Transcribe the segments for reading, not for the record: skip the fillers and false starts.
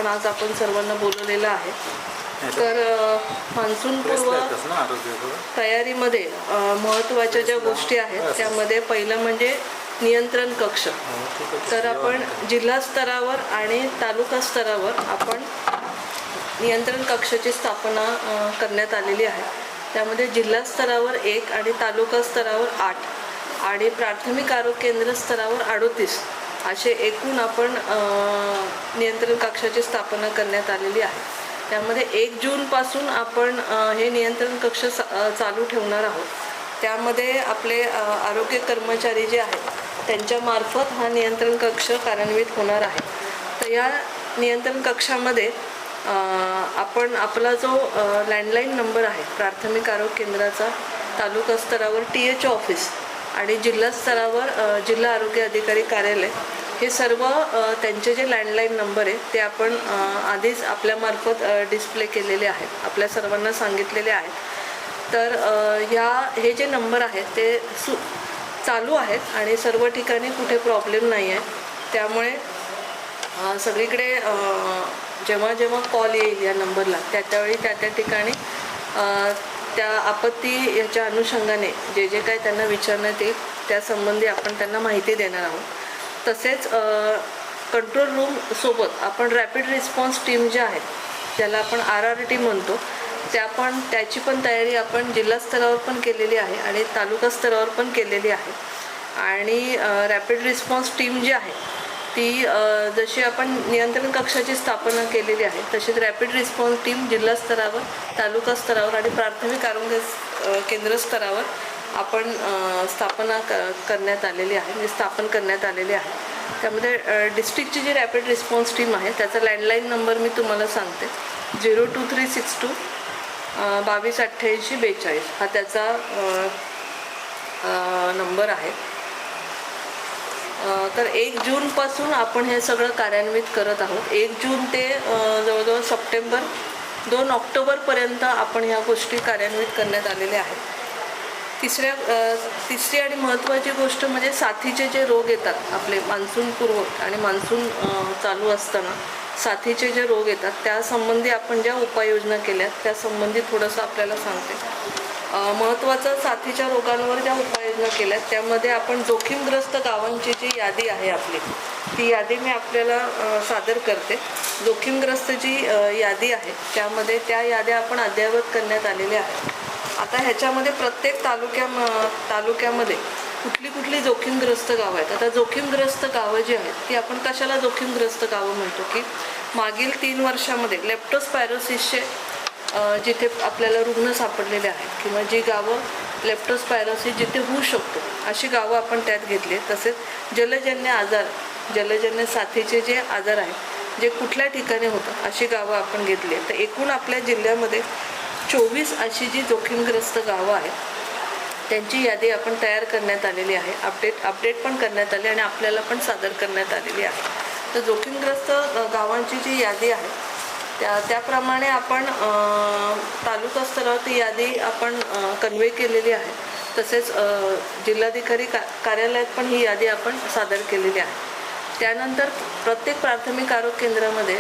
आज आपण सर्वांना बोलवलेलं आहे। तर मान्सून पूर्व तयारीमध्ये महत्त्वाच्या ज्या गोष्टी आहेत त्यामध्ये पहिलं म्हणजे नियंत्रण कक्ष। तर आपण जिल्हा स्तरावर आणि तालुका स्तरावर आपण नियंत्रण कक्षाची स्थापना करण्यात आलेली आहे। त्यामध्ये जिल्हा स्तरावर 1 आणि तालुका स्तरावर 8 आणि प्राथमिक आरोग्य केंद्र स्तरावर 38 असे एकूण आपण नियंत्रण कक्षाची स्थापना करण्यात आलेली आहे। त्यामध्ये 1 जूनपासून आपण हे नियंत्रण कक्ष चालू ठेवणार आहोत। त्यामध्ये आपले आरोग्य कर्मचारी जे आहेत त्यांच्यामार्फत हा नियंत्रण कक्ष कार्यान्वित होणार आहे। तर या नियंत्रण कक्षामध्ये आपण आपला जो लँडलाईन नंबर आहे प्राथमिक आरोग्य केंद्राचा, तालुका स्तरावर TH ऑफिस आणि जिल्हा स्तरावर जिल्हा आरोग्य अधिकारी कार्यालय, हे सर्व त्यांचे जे लँडलाईन नंबर आहे ते आपण आधीच आपल्यामार्फत डिस्प्ले केलेले आहेत, आपल्या सर्वांना सांगितलेले आहेत। तर हे जे नंबर आहेत ते चालू आहेत आणि सर्व ठिकाणी कुठे प्रॉब्लेम नाही आहे। त्यामुळे सगळीकडे जेव्हा जेव्हा कॉल येईल या नंबरला त्यावेळी त्या ठिकाणी त्या आपत्ती याच्या अनुषंगाने जे काय त्यांना विचारण्यात येईल त्यासंबंधी आपण त्यांना माहिती देणार आहोत। तसेच कंट्रोल रूम सोबत आपण रॅपिड रिस्पॉन्स टीम जे आहे ज्याला आपण RRT म्हणतो त्याची पण तयारी आपण जिल्हा स्तरावर पण केलेली आहे आणि तालुका स्तरावर पण केलेली आहे। आणि रॅपिड रिस्पॉन्स टीम जी आहे ती जशी आपण नियंत्रण कक्षाची स्थापना केलेली आहे तशीच रॅपिड रिस्पॉन्स टीम जिल्हा स्तरावर, तालुका स्तरावर आणि प्राथमिक आरोग्य केंद्र स्तरावर आपण स्थापना करण्यात आलेली आहे, स्थापन करण्यात आलेली आहे। त्यामध्ये डिस्ट्रिक्टची जी रॅपिड रिस्पॉन्स टीम आहे त्याचा लँडलाईन नंबर मी तुम्हाला सांगते, 02362 2288 42 हा त्याचा नंबर आहे। तर 1 जूनपासून आपण हे सगळं कार्यान्वित करत आहोत। 1 जून ते जवळजवळ सप्टेंबर 2 ऑक्टोबरपर्यंत आपण ह्या गोष्टी कार्यान्वित करण्यात आलेल्या आहेत। तिसरी आणि महत्त्वाची गोष्ट म्हणजे साथीचे जे रोग येतात आपले मान्सून पूर्व आणि मान्सून चालू असताना साथीचे जे रोग येतात त्यासंबंधी आपण ज्या उपाययोजना केल्या त्यासंबंधी थोडंसं आपल्याला सांगते। महत्त्वाचं साथीच्या रोगांवर ज्या उपाययोजना केल्या त्यामध्ये आपण जोखीमग्रस्त गावांची जी यादी आहे आपली ती यादी मी आपल्याला सादर करते। जोखीमग्रस्त जी यादी आहे त्यामध्ये त्या याद्या आपण अद्ययावत करण्यात आलेल्या आहेत। आता ह्याच्यामध्ये प्रत्येक तालुक्यामध्ये कुठली जोखीमग्रस्त गावं आहेत। आता जोखीमग्रस्त गावं जी आहेत ती आपण कशाला जोखीमग्रस्त गावं म्हणतो की मागील 3 वर्षामध्ये लेप्टोस्पायरोसिसचे जिथे आपल्याला रुग्ण सापडलेले आहेत किंवा जी गावं लेप्टोस्पायरोसिस जिथे होऊ शकतो अशी गावं आपण त्यात घेतली। तसेच जलजन्य साथीचे जे आजार आहेत जे कुठल्या ठिकाणी होतात अशी गावं आपण घेतली। तर एकूण आपल्या जिल्ह्यामध्ये 24 अशी जी जोखीमग्रस्त गावं आहेत त्यांची यादी आपण तयार करण्यात आलेली आहे, अपडेट पण करण्यात आली आणि आपल्याला पण सादर करण्यात आलेली आहे। तर जोखीमग्रस्त गावांची जी यादी आहे त्याप्रमाणे आपण तालुका स्तरावर ती यादी आपण कन्वे केलेली आहे। तसेच जिल्हाधिकारी कार्यालयात पण ही यादी आपण सादर केलेली आहे। त्यानंतर प्रत्येक प्राथमिक आरोग्य केंद्रामध्ये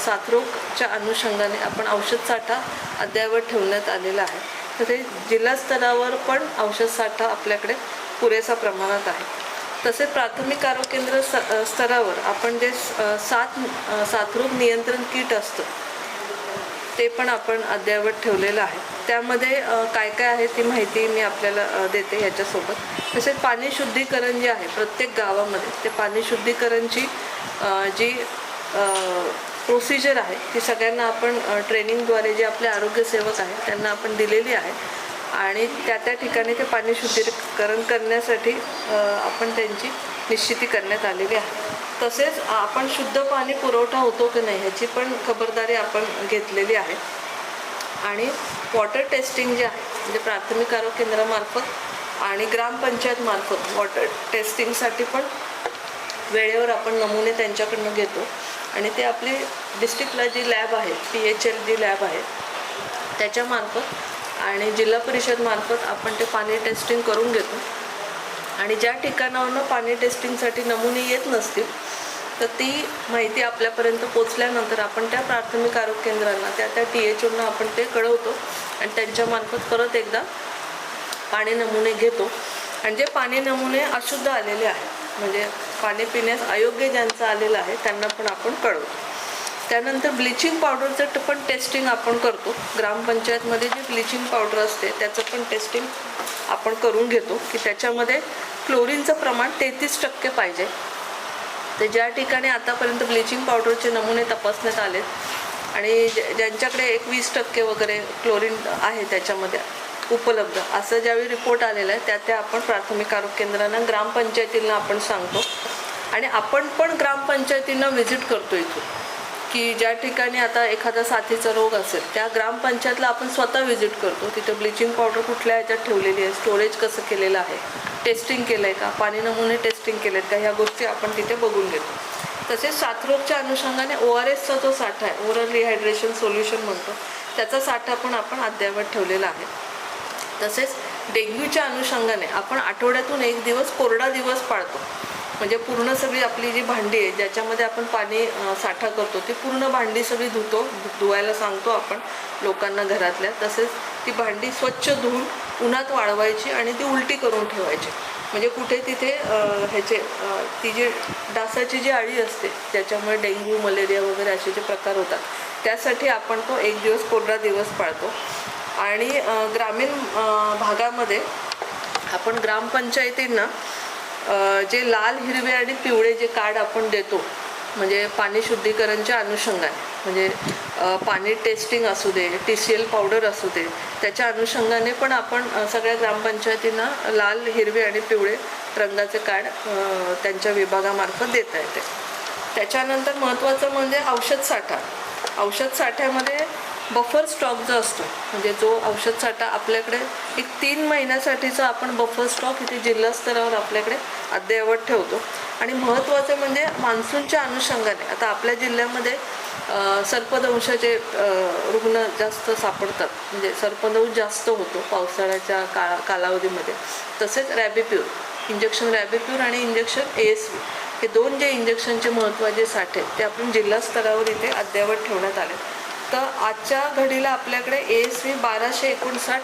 साथरोगच्या अनुषंगाने आपण औषध साठा अद्ययावत ठेवण्यात आलेला आहे। तर ते जिल्हा स्तरावर पण औषध साठा आपल्याकडे पुरेसा प्रमाणात आहे। तसेच प्राथमिक आरोग्य केंद्र स्तरावर आपण जे साथरोग नियंत्रण किट असतं ते पण आपण अद्ययावत ठेवलेलं आहे। त्यामध्ये काय आहे ती माहिती मी आपल्याला देते ह्याच्यासोबत। तसेच पाणी शुद्धीकरण जे आहे प्रत्येक गावामध्ये ते पाणी शुद्धीकरणची जी प्रोसिजर आहे ती सगळ्यांना आपण ट्रेनिंगद्वारे जे आपले आरोग्यसेवक आहेत त्यांना आपण दिलेली आहे आणि त्या ठिकाणी ते पाणी शुद्धीकरण करण्यासाठी आपण त्यांची निश्चिती करण्यात आलेली आहे। तसेच आपण शुद्ध पाणी पुरवठा होतो की नाही ह्याची पण खबरदारी आपण घेतलेली आहे। आणि वॉटर टेस्टिंग जे आहे म्हणजे प्राथमिक आरोग्य केंद्रामार्फत आणि ग्रामपंचायतमार्फत वॉटर टेस्टिंगसाठी पण वेळेवर आपण नमुने त्यांच्याकडनं घेतो आणि ते आपली डिस्ट्रिक्टला जी लॅब आहे PHL जी लॅब आहे त्याच्यामार्फत आणि जिल्हा परिषदमार्फत आपण ते पाणी टेस्टिंग करून घेतो। आणि ज्या ठिकाणावरून पाणी टेस्टिंगसाठी नमुने येत नसतील तर ती माहिती आपल्यापर्यंत पोचल्यानंतर आपण त्या प्राथमिक आरोग्य केंद्रांना त्या THOंना आपण ते कळवतो आणि त्यांच्यामार्फत परत एकदा पाणी नमुने घेतो. आणि जे पाणी नमुने अशुद्ध आलेले आहेत म्हणजे पाणी पिण्यास अयोग्य ज्यांचं आलेलं आहे त्यांना पण आपण कळवतो. त्यानंतर ब्लिचिंग पावडरचं पण टेस्टिंग आपण करतो. ग्रामपंचायतमध्ये जी ब्लिचिंग पावडर असते त्याचं पण टेस्टिंग आपण करून घेतो की त्याच्यामध्ये क्लोरीनचं प्रमाण 33% पाहिजे. तर ज्या ठिकाणी आतापर्यंत ब्लिचिंग पावडरचे नमुने तपासण्यात आलेत आणि ज्यांच्याकडे 20% वगैरे क्लोरीन आहे त्याच्यामध्ये उपलब्ध असं ज्यावेळी रिपोर्ट आलेला आहे त्या आपण प्राथमिक आरोग्य केंद्रांना ग्रामपंचायतींना आपण सांगतो. आणि आपण पण ग्रामपंचायतींना व्हिजिट करतो इथून की ज्या ठिकाणी आता एखादा साथीचा रोग असेल त्या ग्रामपंचायतला आपण स्वतः व्हिजिट करतो. तिथं ब्लिचिंग पावडर कुठल्या ह्याच्यात ठेवलेली आहे, स्टोरेज कसं केलेलं आहे, टेस्टिंग केलं आहे का, पाणी नमुने टेस्टिंग केले आहेत का, ह्या गोष्टी आपण तिथे बघून घेतो. तसेच साथरोगच्या अनुषंगाने ORSचा जो साठा आहे, ओरल रिहायड्रेशन सोल्युशन म्हणतो, त्याचा साठा पण आपण अद्ययावत ठेवलेला आहे. तसेच डेंग्यूच्या अनुषंगाने आपण आठवड्यातून 1 दिवस कोरडा दिवस पाळतो. म्हणजे पूर्ण सगळी आपली जी भांडी आहे ज्याच्यामध्ये आपण पाणी साठा करतो ती पूर्ण भांडी सगळी धुवायला सांगतो आपण लोकांना घरातल्या. तसेच ती भांडी स्वच्छ धुवून उन्हात वाळवायची आणि ती उलटी करून ठेवायची. म्हणजे कुठे तिथे ती जी डासाची जी अळी असते ज्याच्यामुळे डेंग्यू मलेरिया वगैरे असे जे प्रकार होतात त्यासाठी आपण तो 1 दिवस कोरडा दिवस पाळतो. आणि ग्रामीण भागामध्ये आपण ग्रामपंचायतींना जे लाल, हिरवे आणि पिवळे जे कार्ड आपण देतो म्हणजे पाणी शुद्धीकरणच्या अनुषंगाने म्हणजे पाणी टेस्टिंग असू दे, TCL पावडर असू दे, त्याच्या अनुषंगाने पण आपण सगळ्या ग्रामपंचायतींना लाल, हिरवे आणि पिवळे रंगाचे कार्ड त्यांच्या विभागामार्फत देता येते. त्याच्यानंतर महत्त्वाचं म्हणजे औषध साठा. औषध साठ्यामध्ये बफर स्टॉक जो असतो म्हणजे जो औषध साठा आपल्याकडे एक 3 महिन्यासाठीचा आपण बफर स्टॉक इथे जिल्हा स्तरावर आपल्याकडे अद्ययावत ठेवतो. आणि महत्त्वाचं म्हणजे मान्सूनच्या अनुषंगाने आता आपल्या जिल्ह्यामध्ये सर्पदंशाचे रुग्ण जास्त सापडतात म्हणजे सर्पदंश जास्त होतो पावसाळ्याच्या कालावधीमध्ये. तसेच रॅबिप्यूर इंजेक्शन, रॅबिप्यूर आणि इंजेक्शन ASV हे 2 जे इंजेक्शनचे महत्त्वाचे साठे आहेत ते आपण जिल्हा स्तरावर इथे अद्ययावत ठेवण्यात आले. तर आजच्या घडीला आपल्याकडे ASV 1259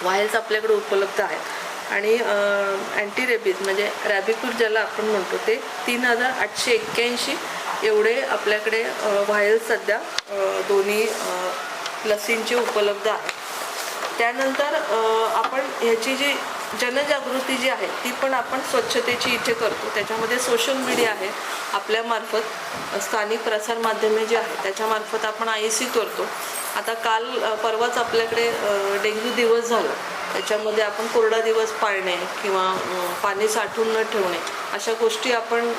व्हायल्स आपल्याकडे उपलब्ध आहेत आणि अँटी रेबीज म्हणजे रॅबिप्यूर ज्याला आपण म्हणतो ते 3881 एवढे आपल्याकडे व्हायल्स सध्या दोन्ही लसींचे उपलब्ध आहेत. त्यानंतर आपण ह्याची जी जनजागृती जी आहे ती पण आपण स्वच्छतेची इथे करतो. त्याच्यामध्ये सोशल मीडिया आहे आपल्यामार्फत, स्थानिक प्रसारमाध्यमे जी आहेत त्याच्यामार्फत आपण IEC करतो. आता परवाच आपल्याकडे डेंग्यू दिवस झाला त्याच्यामध्ये आपण कोरडा दिवस पाळणे किंवा पाणी साठवून न ठेवणे अशा गोष्टी आपण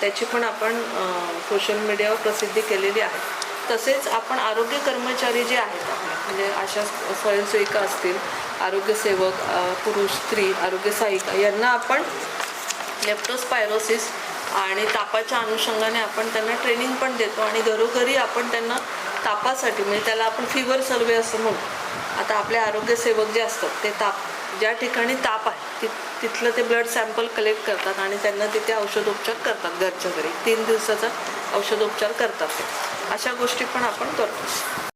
त्याची पण आपण सोशल मीडियावर प्रसिद्धी केलेली आहे. तसेच आपण आरोग्य कर्मचारी जे आहेत म्हणजे अशा स्वयंसेविका असतील, आरोग्यसेवक, पुरुष स्त्री आरोग्य सहायिका यांना आपण लेप्टोस्पायरोसिस आणि तापाच्या अनुषंगाने आपण त्यांना ट्रेनिंग पण देतो आणि घरोघरी आपण त्यांना तापासाठी म्हणजे त्याला आपण फीवर सर्वे असं म्हणतो. आता आपले आरोग्यसेवक जे असतात ते ज्या ठिकाणी ताप आहे तिथलं ते ब्लड सॅम्पल कलेक्ट करतात आणि त्यांना तिथे औषधोपचार करतात. घरच्या घरी 3 दिवसाचा औषधोपचार करतात ते. अशा गोष्टी पण आपण करतो.